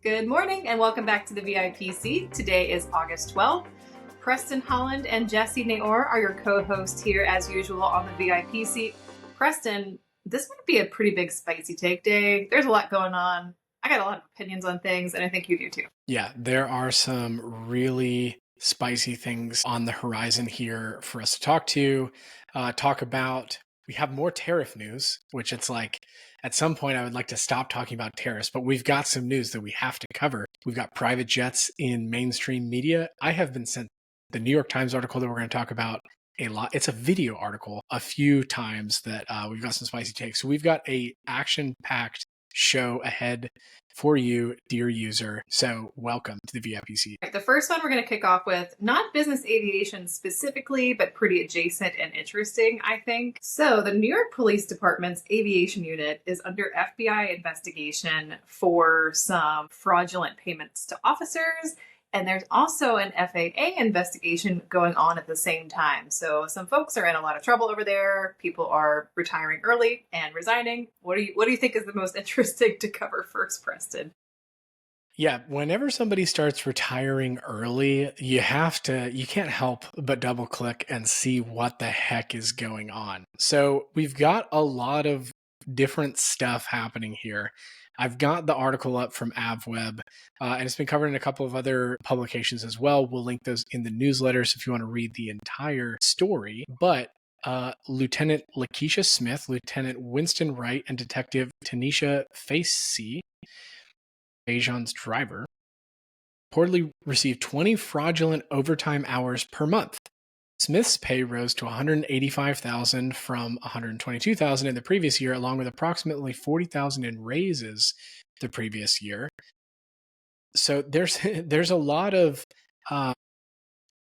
Good morning and welcome back to the VIP seat. Today is August 12th. Preston, Holland, and Jessie, Naor are your co-hosts here as usual on the VIP seat. Preston, this might be a pretty big spicy take day. There's a lot going on. I got a lot of opinions on things, and I think you do too. Yeah, there are some really spicy things on the horizon here for us to talk about. We have more tariff news, which it's like at some point I would like to stop talking about tariffs, but we've got some news that we have to cover. We've got private jets in mainstream media. I have been sent the New York Times article that we're going to talk about a lot. It's a video article a few times that we've got some spicy takes. So we've got a action-packed show ahead for you, dear user. So welcome to the VIPC. The first one we're going to kick off with, not business aviation specifically, but pretty adjacent and interesting, I think. So the New York Police Department's aviation unit is under FBI investigation for some fraudulent payments to officers. And there's also an FAA investigation going on at the same time. So some folks are in a lot of trouble over there. People are retiring early and resigning. What do you think is the most interesting to cover first, Preston? Yeah, whenever somebody starts retiring early, you can't help but double click and see what the heck is going on. So we've got a lot of different stuff happening here. I've got the article up from AvWeb, and it's been covered in a couple of other publications as well. We'll link those in the newsletters if you want to read the entire story. But Lieutenant Lakeisha Smith, Lieutenant Winston Wright, and Detective Tanisha Facey, Aviation's driver, reportedly received 20 fraudulent overtime hours per month. Smith's pay rose to $185,000 from $122,000 in the previous year, along with approximately $40,000 in raises the previous year. So there's a lot of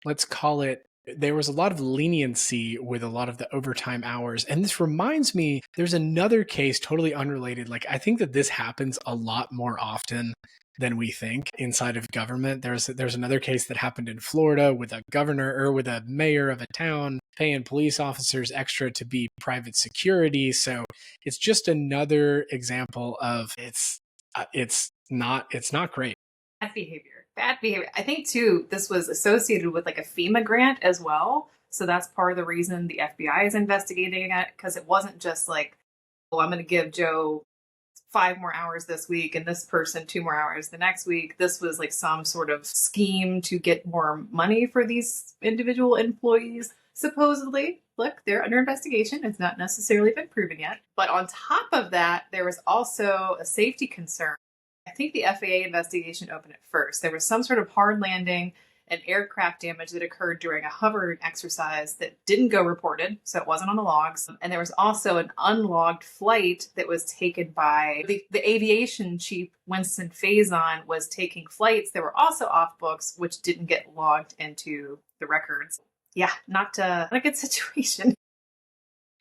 let's call it. There was a lot of leniency with a lot of the overtime hours. And this reminds me, there's another case totally unrelated. Like, I think that this happens a lot more often than we think inside of government. There's another case that happened in Florida with a governor or with a mayor of a town paying police officers extra to be private security. So it's just another example of it's not great. Bad behavior. I think too, this was associated with like a FEMA grant as well. So that's part of the reason the FBI is investigating it, because it wasn't just like, oh, I'm going to give Joe 5 more hours this week and this person 2 more hours the next week. This was like some sort of scheme to get more money for these individual employees. Supposedly, look, they're under investigation. It's not necessarily been proven yet. But on top of that, there was also a safety concern. I think the FAA investigation opened at first. There was some sort of hard landing and aircraft damage that occurred during a hovering exercise that didn't go reported, so it wasn't on the logs. And there was also an unlogged flight that was taken by the aviation chief, Winston Faison, was taking flights that were also off books, which didn't get logged into the records. Yeah, not a good situation.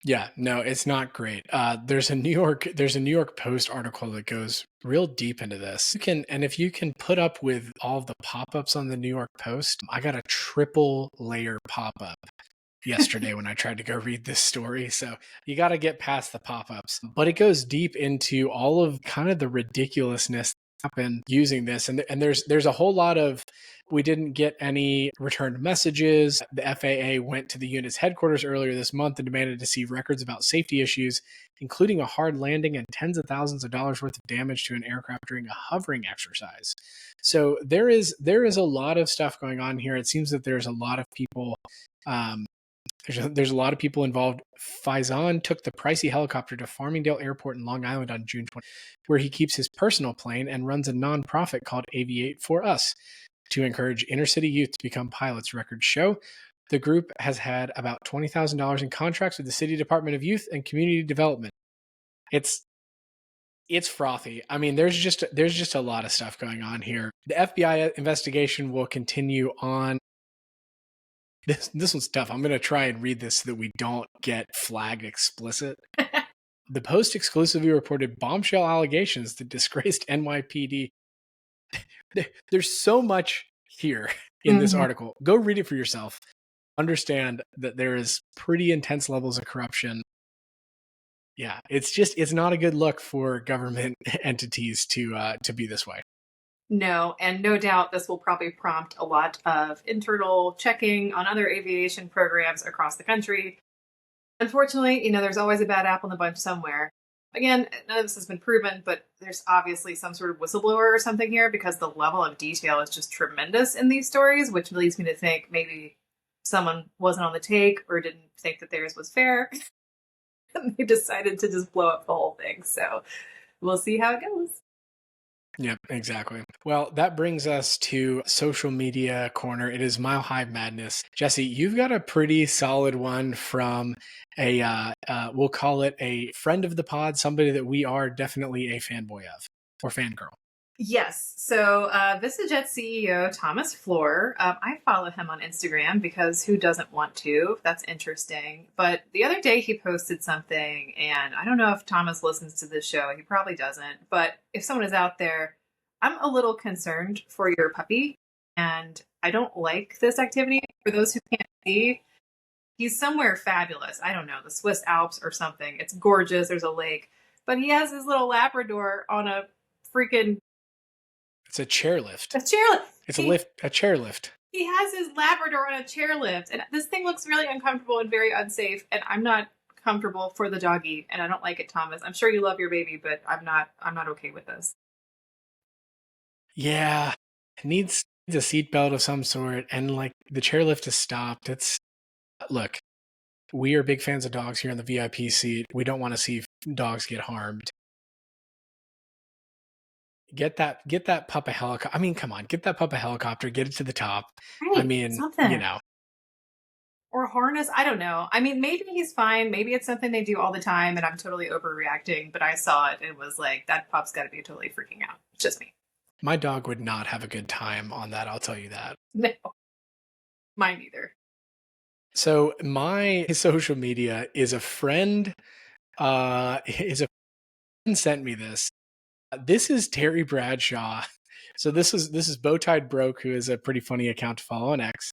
Yeah, no, it's not great. There's a New York Post article that goes real deep into this. If you can put up with all of the pop-ups on the New York Post, I got a triple layer pop-up yesterday when I tried to go read this story. So you got to get past the pop-ups. But it goes deep into all of kind of the ridiculousness that happened using this. And there's a whole lot of, we didn't get any returned messages. The FAA went to the unit's headquarters earlier this month and demanded to see records about safety issues, including a hard landing and tens of thousands of dollars worth of damage to an aircraft during a hovering exercise. So there is a lot of stuff going on here. It seems that there's a lot of people there's a lot of people involved. Faison took the pricey helicopter to Farmingdale Airport in Long Island on June 20, where he keeps his personal plane and runs a nonprofit called Aviate for Us to encourage inner-city youth to become pilots. Records show the group has had about $20,000 in contracts with the City Department of Youth and Community Development. It's frothy. I mean, there's just a lot of stuff going on here. The FBI investigation will continue on. This one's tough. I'm going to try and read this so that we don't get flagged explicit. The Post exclusively reported bombshell allegations that disgraced NYPD. There's so much here in this article. Go read it for yourself. Understand that there is pretty intense levels of corruption. Yeah, it's not a good look for government entities to be this way. No, and no doubt this will probably prompt a lot of internal checking on other aviation programs across the country. Unfortunately, there's always a bad apple in the bunch somewhere. Again, none of this has been proven, but there's obviously some sort of whistleblower or something here because the level of detail is just tremendous in these stories, which leads me to think maybe someone wasn't on the take or didn't think that theirs was fair. And they decided to just blow up the whole thing. So we'll see how it goes. Yep, exactly. Well, that brings us to social media corner. It is Mile High Madness. Jessie, you've got a pretty solid one from we'll call it a friend of the pod, somebody that we are definitely a fanboy of or fangirl. Yes. So VistaJet CEO Thomas Floor, I follow him on Instagram because who doesn't want to? That's interesting. But the other day he posted something, and I don't know if Thomas listens to this show. He probably doesn't. But if someone is out there, I'm a little concerned for your puppy, and I don't like this activity. For those who can't see, he's somewhere fabulous. I don't know, the Swiss Alps or something. It's gorgeous. There's a lake. But he has his little Labrador on a freaking It's a chairlift. a chairlift. It's a chairlift. He has his Labrador on a chairlift, and this thing looks really uncomfortable and very unsafe. And I'm not comfortable for the doggy, and I don't like it, Thomas. I'm sure you love your baby, but I'm not okay with this. Yeah, it needs a seatbelt of some sort, and like the chairlift is stopped. Look, we are big fans of dogs here in the VIP seat. We don't want to see dogs get harmed. Get that pup a helicopter. I mean, come on, get that pup a helicopter, get it to the top. Right, I mean, something. Or harness. I don't know. I mean, maybe he's fine. Maybe it's something they do all the time and I'm totally overreacting, but I saw it and it was like, that pup's got to be totally freaking out. It's just me. My dog would not have a good time on that, I'll tell you that. No. Mine either. So my social media is a friend sent me this. This is Terry Bradshaw. So this is Bowtied Broke, who is a pretty funny account to follow on X.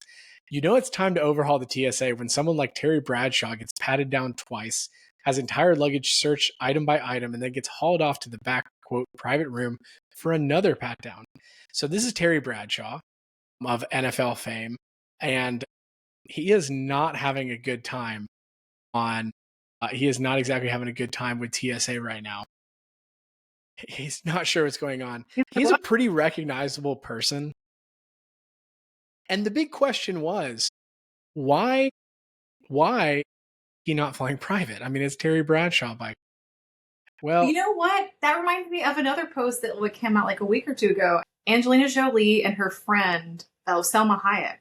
You know it's time to overhaul the TSA when someone like Terry Bradshaw gets patted down twice, has entire luggage searched item by item, and then gets hauled off to the back, quote, private room for another pat down. So this is Terry Bradshaw of NFL fame, and he is not having a good time he is not exactly having a good time with TSA right now. He's not sure what's going on. He's a pretty recognizable person. And the big question was, why he not flying private? I mean, it's Terry Bradshaw bike. Well, you know what? That reminds me of another post that came out like a week or two ago. Angelina Jolie and her friend, Selma Hayek,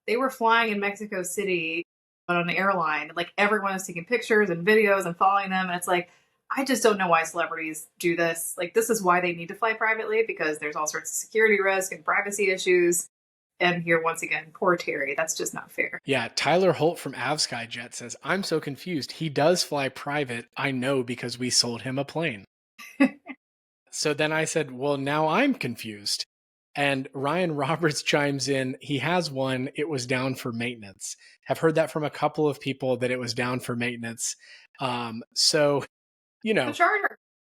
they were flying in Mexico City on an airline. Like everyone was taking pictures and videos and following them. And it's like, I just don't know why celebrities do this. Like, this is why they need to fly privately, because there's all sorts of security risk and privacy issues. And here, once again, poor Terry. That's just not fair. Yeah, Tyler Holt from AvSkyJet says, I'm so confused. He does fly private. I know because we sold him a plane. So then I said, well, now I'm confused. And Ryan Roberts chimes in, he has one. It was down for maintenance. Have heard that from a couple of people that it was down for maintenance. So, you know,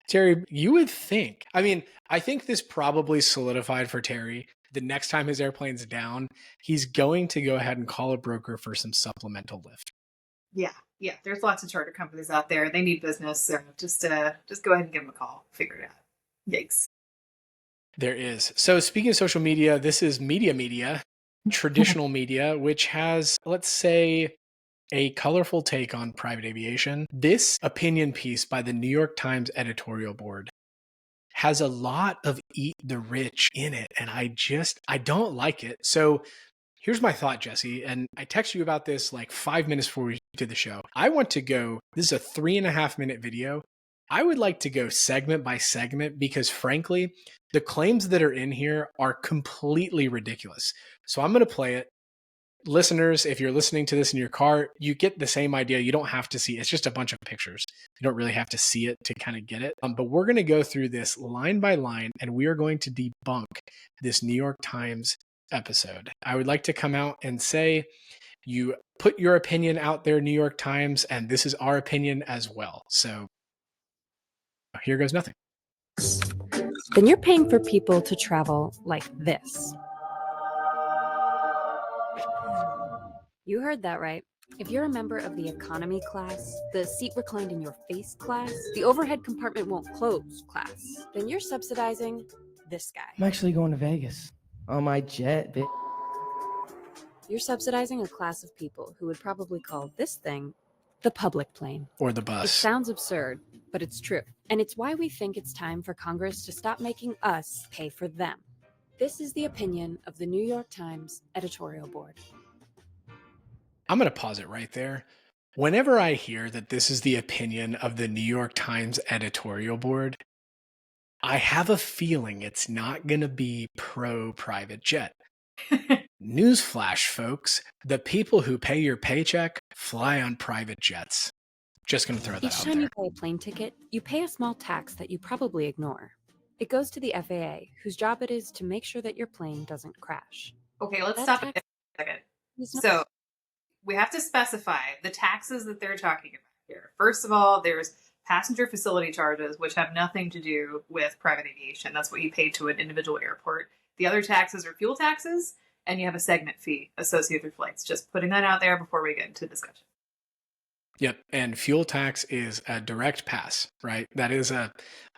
Terry, you would think. I mean, I think this probably solidified for Terry. The next time his airplane's down, he's going to go ahead and call a broker for some supplemental lift. Yeah. There's lots of charter companies out there. They need business. So just go ahead and give them a call. Figure it out. Yikes. There is. So speaking of social media, this is media, traditional media, which has, let's say, a colorful take on private aviation. This opinion piece by the New York Times editorial board has a lot of eat the rich in it, and I don't like it. So here's my thought, Jessie, and I texted you about this like 5 minutes before we did the show. I want to go, this is a 3.5-minute video. I would like to go segment by segment because frankly, the claims that are in here are completely ridiculous. So I'm going to play it. Listeners, if you're listening to this in your car, you get the same idea. You don't have to see it. It's just a bunch of pictures. You don't really have to see it to kind of get it. But we're going to go through this line by line, and we are going to debunk this New York Times episode. I would like to come out and say, you put your opinion out there, New York Times, and this is our opinion as well. So here goes nothing. then you're paying for people to travel like this. You heard that right. If you're a member of the economy class, the seat reclined in your face class, the overhead compartment won't close class, then you're subsidizing this guy. I'm actually going to Vegas on my jet, bitch. You're subsidizing a class of people who would probably call this thing the public plane. Or the It bus. sounds absurd, but it's true. And it's why we think it's time for Congress to stop making us pay for them. This is the opinion of the New York Times editorial board. I'm going to pause it right there. Whenever I hear that this is the opinion of the New York Times editorial board, I have a feeling it's not going to be pro-private jet. Newsflash, folks, the people who pay your paycheck fly on private jets. Just going to throw that Each out time there. you pay a plane ticket, you pay a small tax that you probably ignore. It goes to the FAA, whose job it is to make sure that your plane doesn't crash. Okay, let's That stop it tax a second. is not- So we have to specify the taxes that they're talking about here. First of all, there's passenger facility charges, which have nothing to do with private aviation. That's what you pay to an individual airport. The other taxes are fuel taxes, and you have a segment fee associated with flights. Just putting that out there before we get into discussion. Yep, and fuel tax is a direct pass, right? It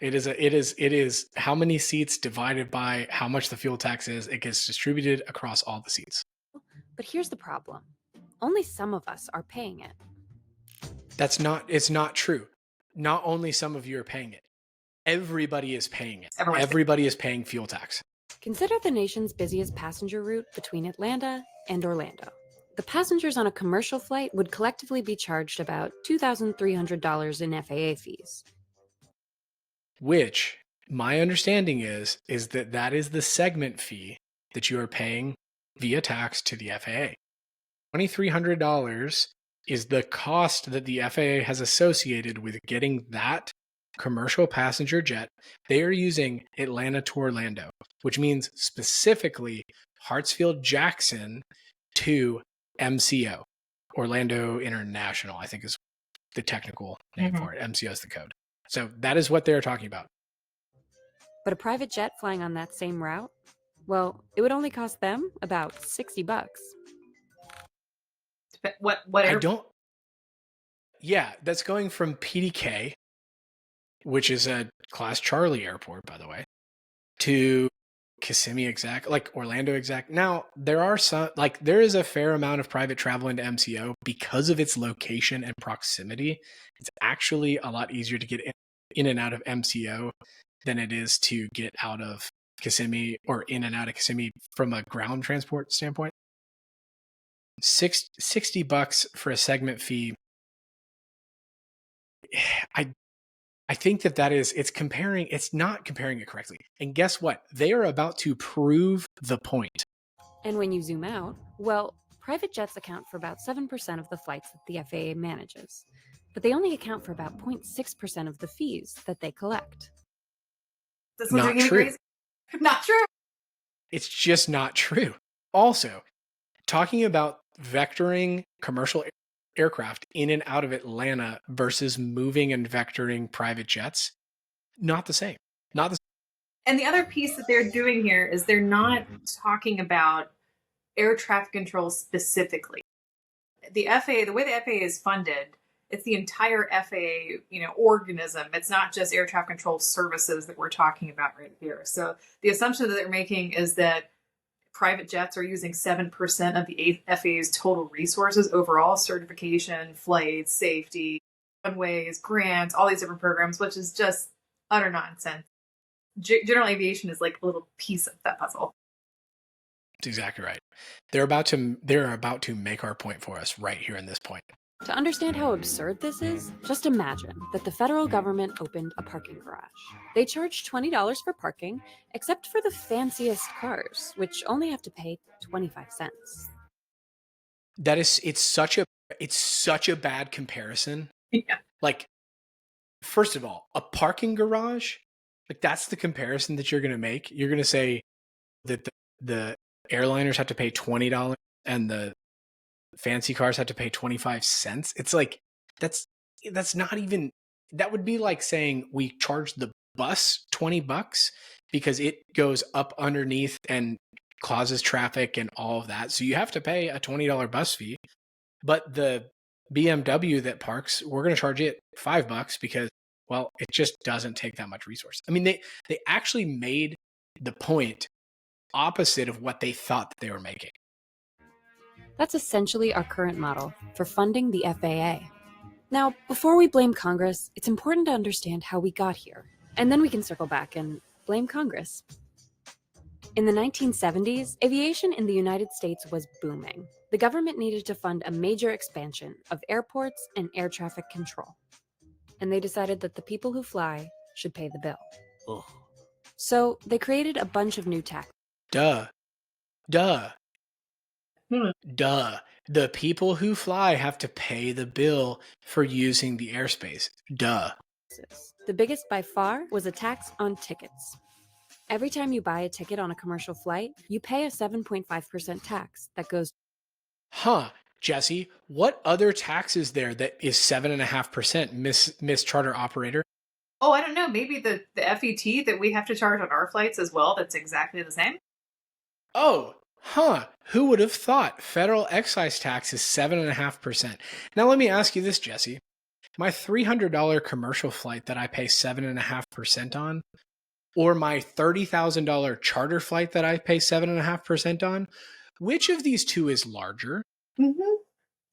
is how many seats divided by how much the fuel tax is. It gets distributed across all the seats. But here's the problem. Only some of us are paying it. It's not true. Not only some of you are paying it. Everybody is paying it. Everybody is paying fuel tax. Consider the nation's busiest passenger route between Atlanta and Orlando. The passengers on a commercial flight would collectively be charged about $2,300 in FAA fees. Which my understanding is that is the segment fee that you are paying via tax to the FAA. $2,300 is the cost that the FAA has associated with getting that commercial passenger jet. They are using Atlanta to Orlando, which means specifically Hartsfield-Jackson to MCO, Orlando International, I think is the technical name for it. MCO is the code. So that is what they're talking about. But a private jet flying on that same route? Well, it would only cost them about $60. What I don't. Yeah, that's going from PDK, which is a Class Charlie airport, by the way, to Kissimmee exact, like Orlando exact. Now, there is a fair amount of private travel into MCO because of its location and proximity. It's actually a lot easier to get in and out of MCO than it is to get out of Kissimmee or in and out of Kissimmee from a ground transport standpoint. $60 for a segment fee. I think it's not comparing it correctly. And guess what? They are about to prove the point. And when you zoom out, well, private jets account for about 7% of the flights that the FAA manages, but they only account for about 0.6% of the fees that they collect. Not true. Not true. It's just not true. Also, talking about vectoring commercial aircraft in and out of Atlanta versus moving and vectoring private jets, not the same. Not the same. And the other piece that they're doing here is they're not talking about air traffic control specifically. The FAA, the way the FAA is funded, it's the entire FAA, organism. It's not just air traffic control services that we're talking about right here. So the assumption that they're making is that private jets are using 7% of the FAA's total resources overall, certification, flights, safety, runways, grants, all these different programs, which is just utter nonsense. General aviation is like a little piece of that puzzle. That's exactly right. They're about to make our point for us right here in this point. To understand how absurd this is, just imagine that the federal government opened a parking garage. They charge $20 for parking, except for the fanciest cars, which only have to pay 25 cents. It's such a bad comparison. Yeah. Like, first of all, a parking garage, like that's the comparison that you're going to make. You're going to say that the airliners have to pay $20 and the fancy cars have to pay 25 cents. It's like, that's not even, that would be like saying we charge the bus $20 because it goes up underneath and causes traffic and all of that. So you have to pay a $20 bus fee. But the BMW that parks, we're going to charge it $5 because, well, it just doesn't take that much resource. I mean, they actually made the point opposite of what they thought that they were making. That's essentially our current model for funding the FAA. Now, before we blame Congress, it's important to understand how we got here. And then we can circle back and blame Congress. In the 1970s, aviation in the United States was booming. The government needed to fund a major expansion of airports and air traffic control. And they decided that the people who fly should pay the bill. Ugh. So they created a bunch of new taxes. Duh. The people who fly have to pay the bill for using the airspace. Duh. The biggest by far was a tax on tickets. Every time you buy a ticket on a commercial flight, you pay a 7.5% tax that goes. Huh, Jessie, what other tax is there that is 7.5%, Miss Charter Operator? Oh, I don't know. Maybe the FET that we have to charge on our flights as well. That's exactly the same. Oh, huh. Who would have thought federal excise tax is 7.5%? Now let me ask you this, Jessie. My $300 commercial flight that I pay 7.5% on, or my $30,000 charter flight that I pay 7.5% on, which of these two is larger? Mm-hmm.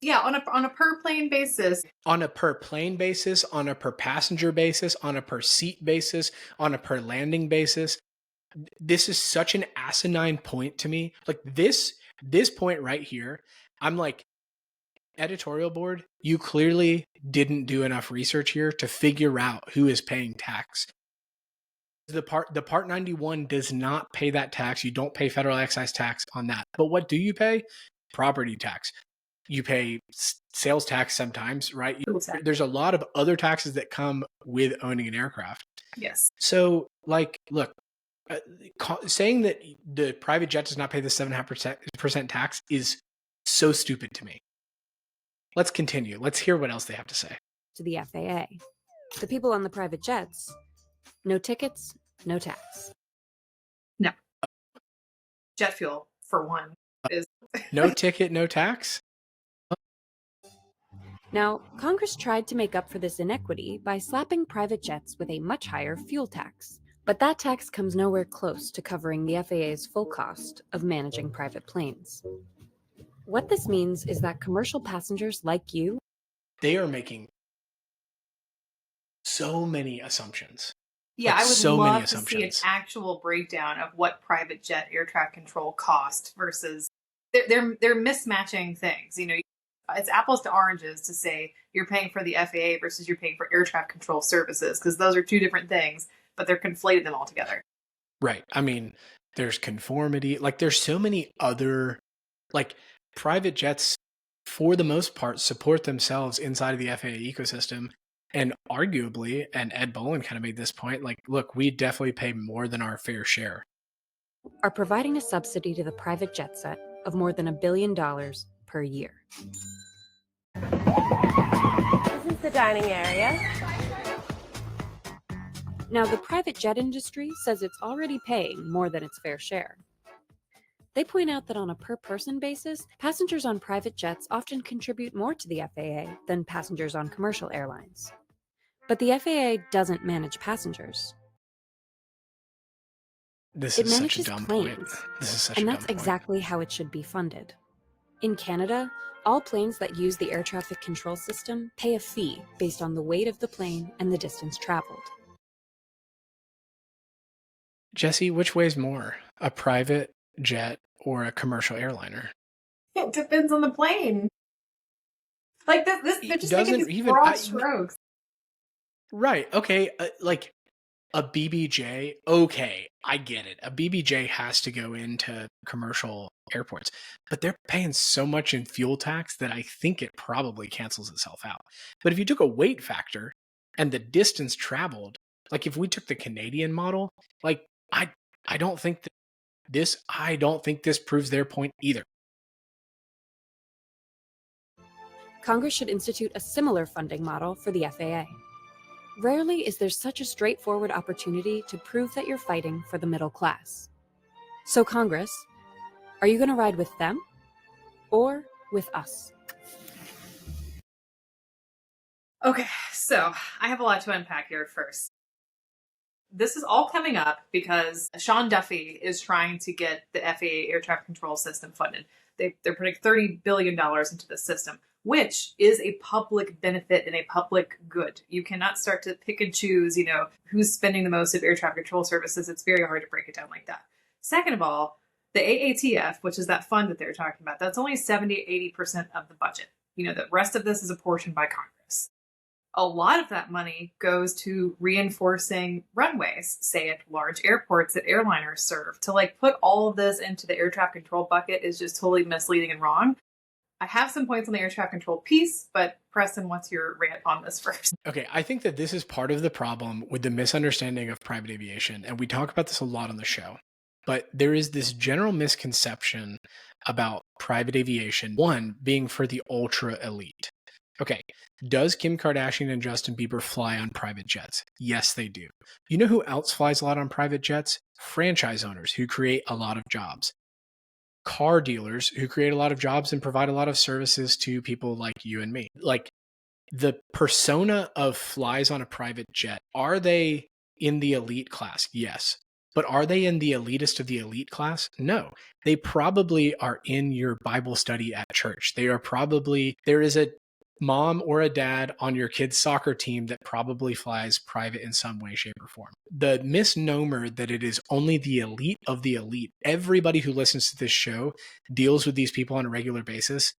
Yeah, on a per plane basis. On a per plane basis, on a per passenger basis, on a per seat basis, on a per landing basis. This is such an asinine point to me. Like this point right here, I'm like, editorial board, you clearly didn't do enough research here to figure out who is paying tax. The Part 91 does not pay that tax. You don't pay federal excise tax on that. But what do you pay? Property tax. You pay sales tax sometimes, right? There's a lot of other taxes that come with owning an aircraft. Yes. So, like, look, saying that the private jet does not pay the 7.5% tax is so stupid to me. Let's continue. Let's hear what else they have to say. To the FAA. The people on the private jets, no tickets, no tax. No. Jet fuel, for one, is... No ticket, no tax? Now, Congress tried to make up for this inequity by slapping private jets with a much higher fuel tax. But that tax comes nowhere close to covering the FAA's full cost of managing private planes. What this means is that commercial passengers like you, they are making so many assumptions. Yeah, like I would so love many to see an assumptions. actual breakdown of what private jet air traffic control cost versus they're mismatching things. You know, it's apples to oranges to say you're paying for the FAA versus you're paying for air traffic control services, because those are two different things, but they're conflating them all together. Right. I mean, there's conformity. Like, there's so many other, like, private jets, for the most part, support themselves inside of the FAA ecosystem. And arguably, and Ed Bolin kind of made this point, like, look, we definitely pay more than our fair share. are providing a subsidy to the private jet set of more than $1 billion per year. This is the dining area. Now, the private jet industry says it's already paying more than its fair share. They point out that on a per-person basis, passengers on private jets often contribute more to the FAA than passengers on commercial airlines. But the FAA doesn't manage passengers. This It is such a manages dumb planes, point. This is such and a dumb that's point. exactly how it should be funded. In Canada, all planes that use the air traffic control system pay a fee based on the weight of the plane and the distance traveled. Jessie, which weighs more, a private jet or a commercial airliner? It depends on the plane. Like they're just making these broad strokes. Right. Okay. Like a BBJ. Okay, I get it. A BBJ has to go into commercial airports, but they're paying so much in fuel tax that I think it probably cancels itself out. But if you took a weight factor and the distance traveled, like if we took the Canadian model, like I don't think this proves their point either. Congress should institute a similar funding model for the FAA. Rarely is there such a straightforward opportunity to prove that you're fighting for the middle class. So Congress, are you going to ride with them or with us? Okay, so I have a lot to unpack here first. This is all coming up because Sean Duffy is trying to get the FAA air traffic control system funded. They're putting $30 billion into the system, which is a public benefit and a public good. You cannot start to pick and choose, who's spending the most of air traffic control services. It's very hard to break it down like that. Second of all, the AATF, which is that fund that they're talking about, that's only 70-80% of the budget. The rest of this is apportioned by Congress. A lot of that money goes to reinforcing runways, say at large airports that airliners serve. To put all of this into the air traffic control bucket is just totally misleading and wrong. I have some points on the air traffic control piece, but Preston, what's your rant on this first? Okay, I think that this is part of the problem with the misunderstanding of private aviation, and we talk about this a lot on the show. But there is this general misconception about private aviation, one being for the ultra elite. Okay, does Kim Kardashian and Justin Bieber fly on private jets? Yes, they do. You know who else flies a lot on private jets? Franchise owners who create a lot of jobs. Car dealers who create a lot of jobs and provide a lot of services to people like you and me. The persona of flies on a private jet, are they in the elite class? Yes. But are they in the elitist of the elite class? No. They probably are in your Bible study at church. There is a mom or a dad on your kid's soccer team that probably flies private in some way, shape, or form. The misnomer that it is only the elite of the elite, everybody who listens to this show deals with these people on a regular basis.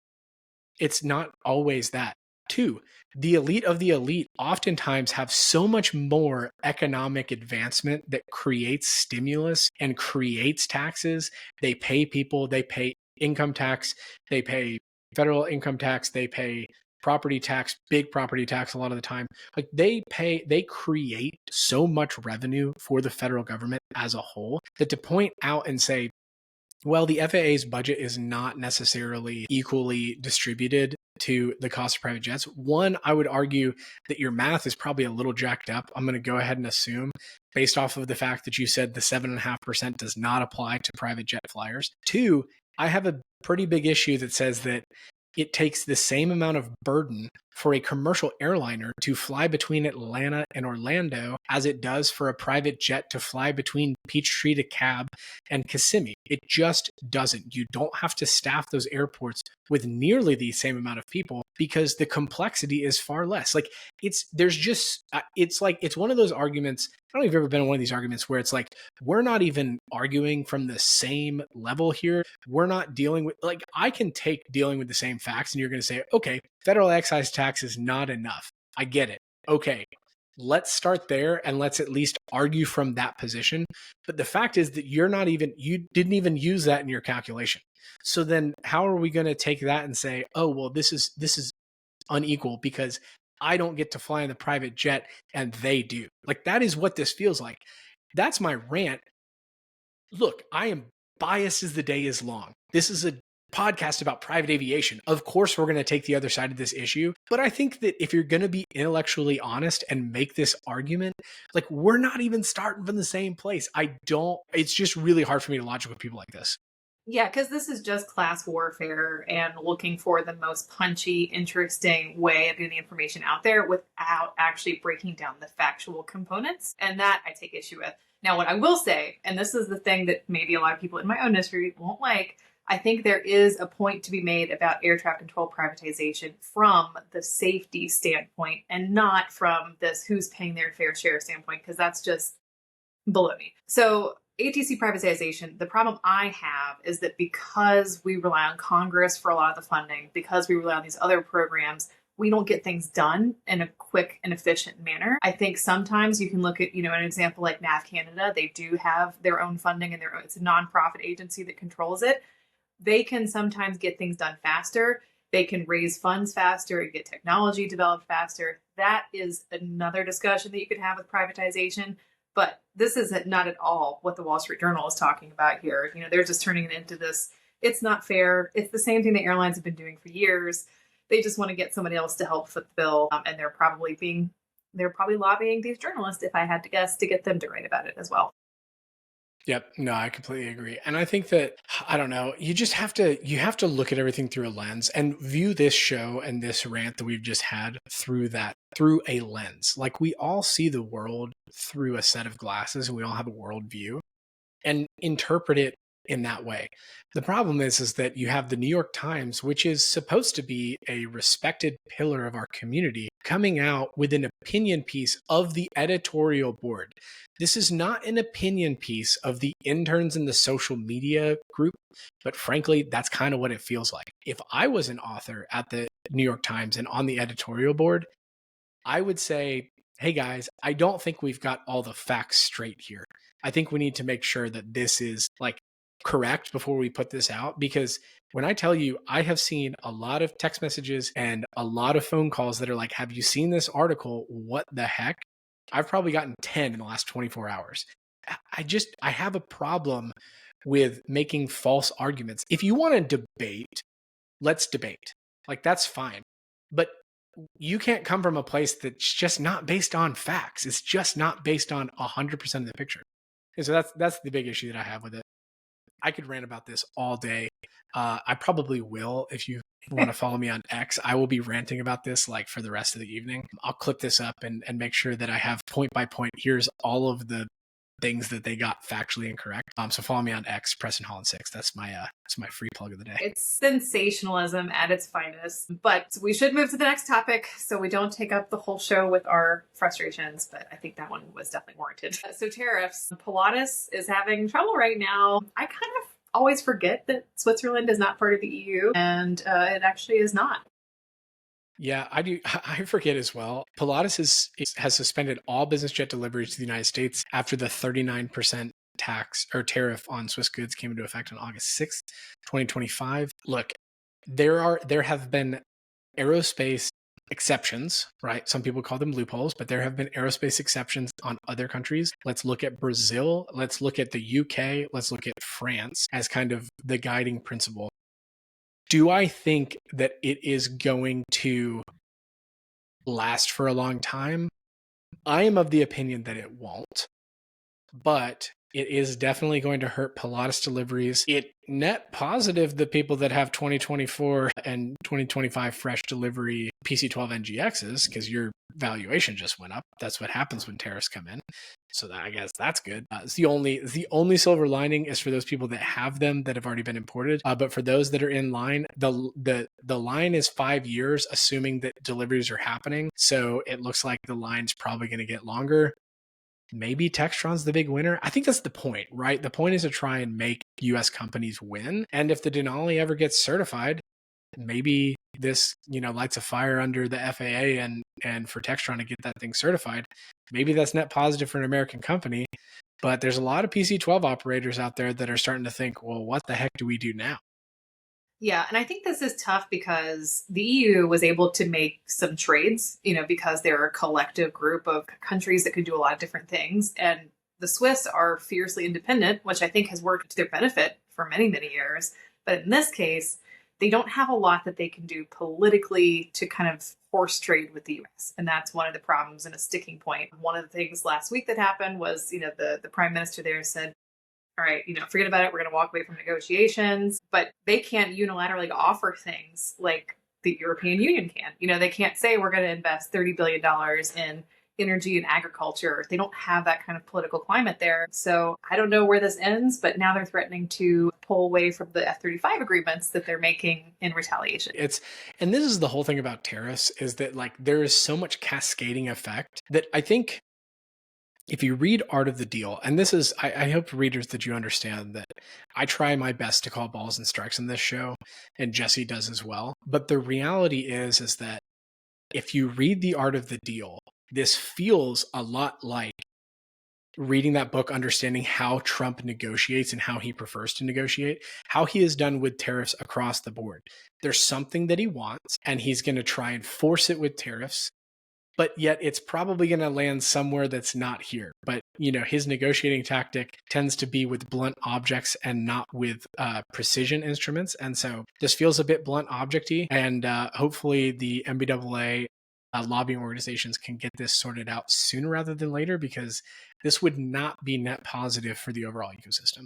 It's not always that. Two, the elite of the elite oftentimes have so much more economic advancement that creates stimulus and creates taxes. They pay people, they pay income tax, they pay federal income tax, they pay property tax, big property tax a lot of the time. They create so much revenue for the federal government as a whole that to point out and say, well, the FAA's budget is not necessarily equally distributed to the cost of private jets. One, I would argue that your math is probably a little jacked up. I'm going to go ahead and assume, based off of the fact that you said the 7.5% does not apply to private jet flyers. Two, I have a pretty big issue that says that it takes the same amount of burden for a commercial airliner to fly between Atlanta and Orlando as it does for a private jet to fly between Peachtree to Cab and Kissimmee. It just doesn't. You don't have to staff those airports with nearly the same amount of people because the complexity is far less. It's one of those arguments. I don't know if you've ever been in one of these arguments where it's we're not even arguing from the same level here. We're not dealing with, I can take dealing with the same facts and you're going to say, okay, federal excise tax is not enough. I get it. Okay, let's start there and let's at least argue from that position. But the fact is that you didn't even use that in your calculation. So then how are we going to take that and say, oh, well, this is unequal because I don't get to fly in the private jet and they do. That is what this feels like. That's my rant. Look, I am biased as the day is long. This is a podcast about private aviation. Of course, we're going to take the other side of this issue. But I think that if you're going to be intellectually honest and make this argument, we're not even starting from the same place. It's just really hard for me to logic with people like this. Yeah, because this is just class warfare and looking for the most punchy, interesting way of getting the information out there without actually breaking down the factual components. And that I take issue with. Now, what I will say, and this is the thing that maybe a lot of people in my own industry won't like, I think there is a point to be made about air traffic control privatization from the safety standpoint and not from this who's paying their fair share standpoint, because that's just baloney. So ATC privatization, the problem I have is that because we rely on Congress for a lot of the funding, because we rely on these other programs, we don't get things done in a quick and efficient manner. I think sometimes you can look at, an example like NAV Canada. They do have their own funding and it's a nonprofit agency that controls it. They can sometimes get things done faster. They can raise funds faster and get technology developed faster. That is another discussion that you could have with privatization. But this is not at all what the Wall Street Journal is talking about here. They're just turning it into this, it's not fair. It's the same thing the airlines have been doing for years. They just want to get somebody else to help foot the bill. And they're probably being they're probably lobbying these journalists, if I had to guess, to get them to write about it as well. Yep. No, I completely agree. And I think that, I don't know, you have to look at everything through a lens and view this show and this rant that we've just had through a lens. Like, we all see the world through a set of glasses, and we all have a worldview and interpret it in that way. The problem is that you have the New York Times, which is supposed to be a respected pillar of our community, coming out with an opinion piece of the editorial board. This is not an opinion piece of the interns in the social media group, but frankly, that's kind of what it feels like. If I was an author at the New York Times and on the editorial board, I would say, hey guys, I don't think we've got all the facts straight here. I think we need to make sure that this is like correct before we put this out, because when I tell you, I have seen a lot of text messages and a lot of phone calls that are like, have you seen this article? What the heck? I've probably gotten 10 in the last 24 hours. I have a problem with making false arguments. If you want to debate, let's debate. Like, that's fine. But you can't come from a place that's just not based on facts. It's just not based on 100% of the picture. And so that's the big issue that I have with it. I could rant about this all day. I probably will. If you want to follow me on X, I will be ranting about this like for the rest of the evening. I'll clip this up and make sure that I have point by point. Here's all of the things that they got factually incorrect. So follow me on X, Preston Holland 6. That's my free plug of the day. It's sensationalism at its finest. But we should move to the next topic so we don't take up the whole show with our frustrations. But I think that one was definitely warranted. So tariffs. Pilatus is having trouble right now. I kind of always forget that Switzerland is not part of the EU, and it actually is not. Yeah, I do. I forget as well. Pilatus has suspended all business jet deliveries to the United States after the 39% tax or tariff on Swiss goods came into effect on August 6th, 2025. Look, there have been aerospace exceptions, right? Some people call them loopholes, but there have been aerospace exceptions on other countries. Let's look at Brazil. Let's look at the UK. Let's look at France as kind of the guiding principle. Do I think that it is going to last for a long time? I am of the opinion that it won't, but it is definitely going to hurt Pilatus deliveries. It net positive the people that have 2024 and 2025 fresh delivery PC-12 NGXs, because your valuation just went up. That's what happens when tariffs come in. So I guess that's good. It's the only silver lining is for those people that have them that have already been imported. But for those that are in line, the line is 5 years, assuming that deliveries are happening. So it looks like the line's probably going to get longer. Maybe Textron's the big winner. I think that's the point, right? The point is to try and make US companies win. And if the Denali ever gets certified, maybe this, lights a fire under the FAA and for Textron to get that thing certified. Maybe that's net positive for an American company. But there's a lot of PC-12 operators out there that are starting to think, well, what the heck do we do now? Yeah, and I think this is tough because the EU was able to make some trades, because they're a collective group of countries that could do a lot of different things. And the Swiss are fiercely independent, which I think has worked to their benefit for many, many years. But in this case, they don't have a lot that they can do politically to kind of horse trade with the US. And that's one of the problems and a sticking point. One of the things last week that happened was, the prime minister there said, all right, forget about it. We're going to walk away from negotiations. But they can't unilaterally offer things like the European Union can. They can't say we're going to invest $30 billion in energy and agriculture. They don't have that kind of political climate there. So I don't know where this ends, but now they're threatening to pull away from the F-35 agreements that they're making in retaliation. And this is the whole thing about tariffs, is that there is so much cascading effect that I think if you read Art of the Deal, and this is, I hope readers that you understand that I try my best to call balls and strikes in this show, and Jessie does as well. But the reality is that if you read The Art of the Deal, this feels a lot like reading that book, understanding how Trump negotiates and how he prefers to negotiate, how he has done with tariffs across the board. There's something that he wants, and he's going to try and force it with tariffs. But yet it's probably going to land somewhere that's not here. But, his negotiating tactic tends to be with blunt objects and not with precision instruments. And so this feels a bit blunt object-y. And hopefully the MBAA lobbying organizations can get this sorted out sooner rather than later, because this would not be net positive for the overall ecosystem.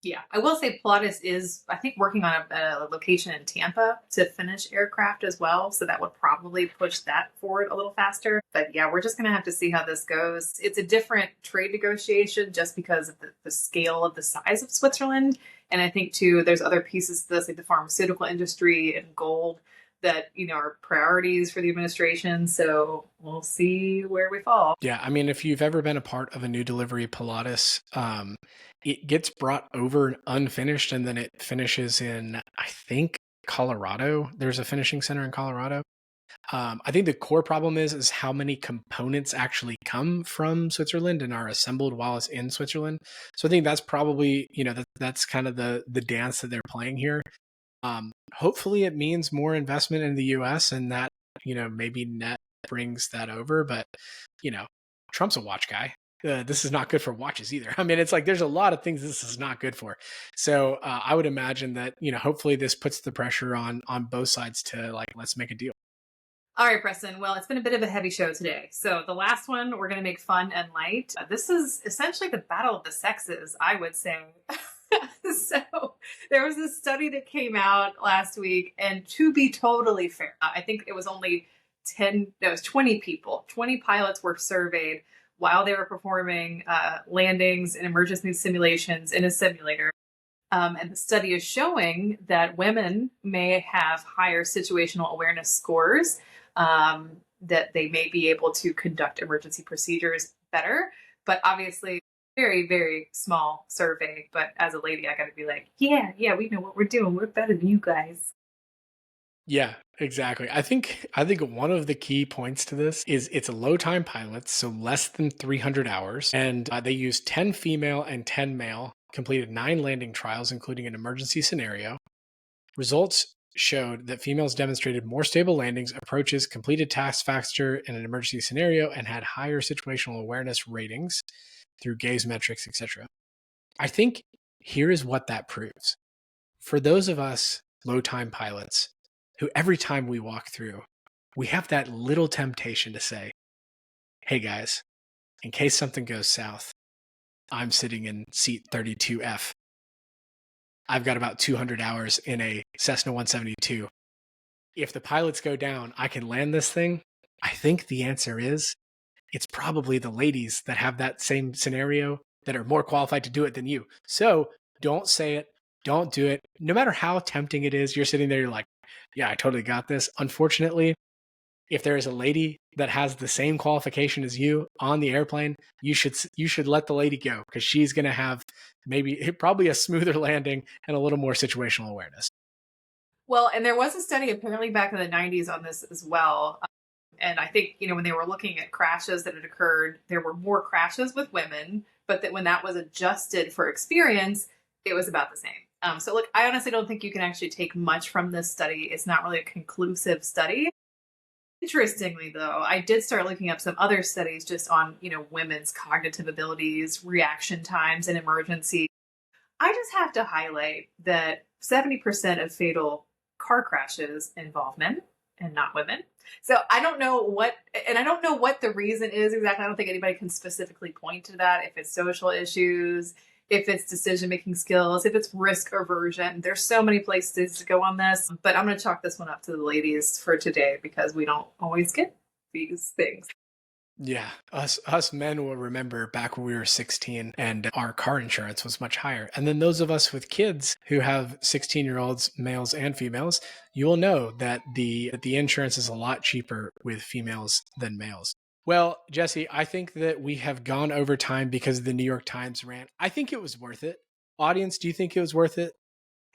Yeah, I will say Pilatus is, I think, working on a location in Tampa to finish aircraft as well. So that would probably push that forward a little faster. But yeah, we're just going to have to see how this goes. It's a different trade negotiation just because of the scale of the size of Switzerland. And I think, too, there's other pieces to this, like the pharmaceutical industry and gold, that, are priorities for the administration. So we'll see where we fall. Yeah, I mean, if you've ever been a part of a new delivery Pilatus, it gets brought over unfinished, and then it finishes in, I think, Colorado. There's a finishing center in Colorado. I think the core problem is how many components actually come from Switzerland and are assembled while it's in Switzerland. So I think that's probably, that's kind of the dance that they're playing here. Hopefully it means more investment in the US, and that, maybe net brings that over. But, Trump's a watch guy. This is not good for watches either. I mean, it's like there's a lot of things this is not good for. So I would imagine that, hopefully this puts the pressure on both sides to, like, let's make a deal. All right, Preston. Well, it's been a bit of a heavy show today. So the last one we're going to make fun and light. This is essentially the battle of the sexes, I would say. So there was this study that came out last week, and to be totally fair, I think it was only 20 people. 20 pilots were surveyed while they were performing landings and emergency simulations in a simulator. And the study is showing that women may have higher situational awareness scores, that they may be able to conduct emergency procedures better. But obviously, very, very small survey. But as a lady, I got to be like, yeah, we know what we're doing. We're better than you guys. Yeah, exactly. I think one of the key points to this is it's a low time pilots, so less than 300 hours. And they used 10 female and 10 male, completed 9 landing trials, including an emergency scenario. Results showed that females demonstrated more stable landings, approaches, completed tasks faster in an emergency scenario, and had higher situational awareness ratings through gaze metrics, etc. I think here is what that proves. For those of us low-time pilots, who every time we walk through, we have that little temptation to say, hey guys, in case something goes south, I'm sitting in seat 32F. I've got about 200 hours in a Cessna 172. If the pilots go down, I can land this thing. I think the answer is it's probably the ladies that have that same scenario that are more qualified to do it than you. So don't say it. Don't do it. No matter how tempting it is, you're sitting there, you're like, yeah, I totally got this. Unfortunately, if there is a lady that has the same qualification as you on the airplane, you should let the lady go, because she's going to have probably a smoother landing and a little more situational awareness. Well, and there was a study apparently back in the 90s on this as well. And I think, when they were looking at crashes that had occurred, there were more crashes with women, but that when that was adjusted for experience, it was about the same. So look, I honestly don't think you can actually take much from this study. It's not really a conclusive study. Interestingly, though, I did start looking up some other studies just on, women's cognitive abilities, reaction times, and emergency. I just have to highlight that 70% of fatal car crashes involve men and not women. So I don't know what the reason is exactly. I don't think anybody can specifically point to that. If it's social issues, if it's decision-making skills, if it's risk aversion. There's so many places to go on this, but I'm going to chalk this one up to the ladies for today, because we don't always get these things. Yeah, us men will remember back when we were 16 and our car insurance was much higher. And then those of us with kids who have 16-year-olds, males and females, you will know that the insurance is a lot cheaper with females than males. Well, Jessie, I think that we have gone over time because of the New York Times rant. I think it was worth it. Audience, do you think it was worth it?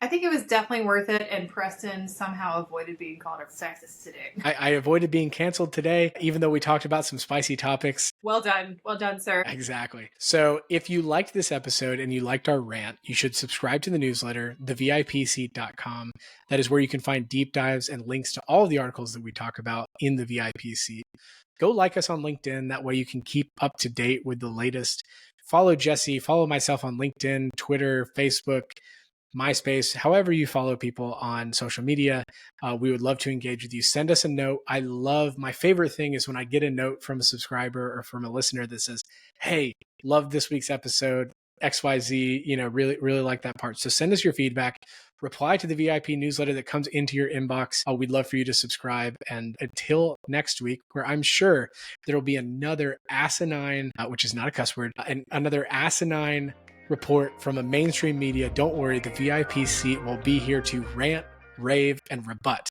I think it was definitely worth it, and Preston somehow avoided being called a sexist today. I avoided being canceled today, even though we talked about some spicy topics. Well done, sir. Exactly. So if you liked this episode and you liked our rant, you should subscribe to the newsletter, thevipseat.com. That is where you can find deep dives and links to all of the articles that we talk about in the VIP seat. Go like us on LinkedIn. That way you can keep up to date with the latest. Follow Jessie, follow myself on LinkedIn, Twitter, Facebook, MySpace, however you follow people on social media. We would love to engage with you. Send us a note. My favorite thing is when I get a note from a subscriber or from a listener that says, hey, love this week's episode, XYZ, really, really like that part. So send us your feedback, reply to the VIP newsletter that comes into your inbox. We'd love for you to subscribe. And until next week, where I'm sure there will be another asinine, which is not a cuss word, and another asinine report from a mainstream media. Don't worry, the VIP seat will be here to rant, rave, and rebut.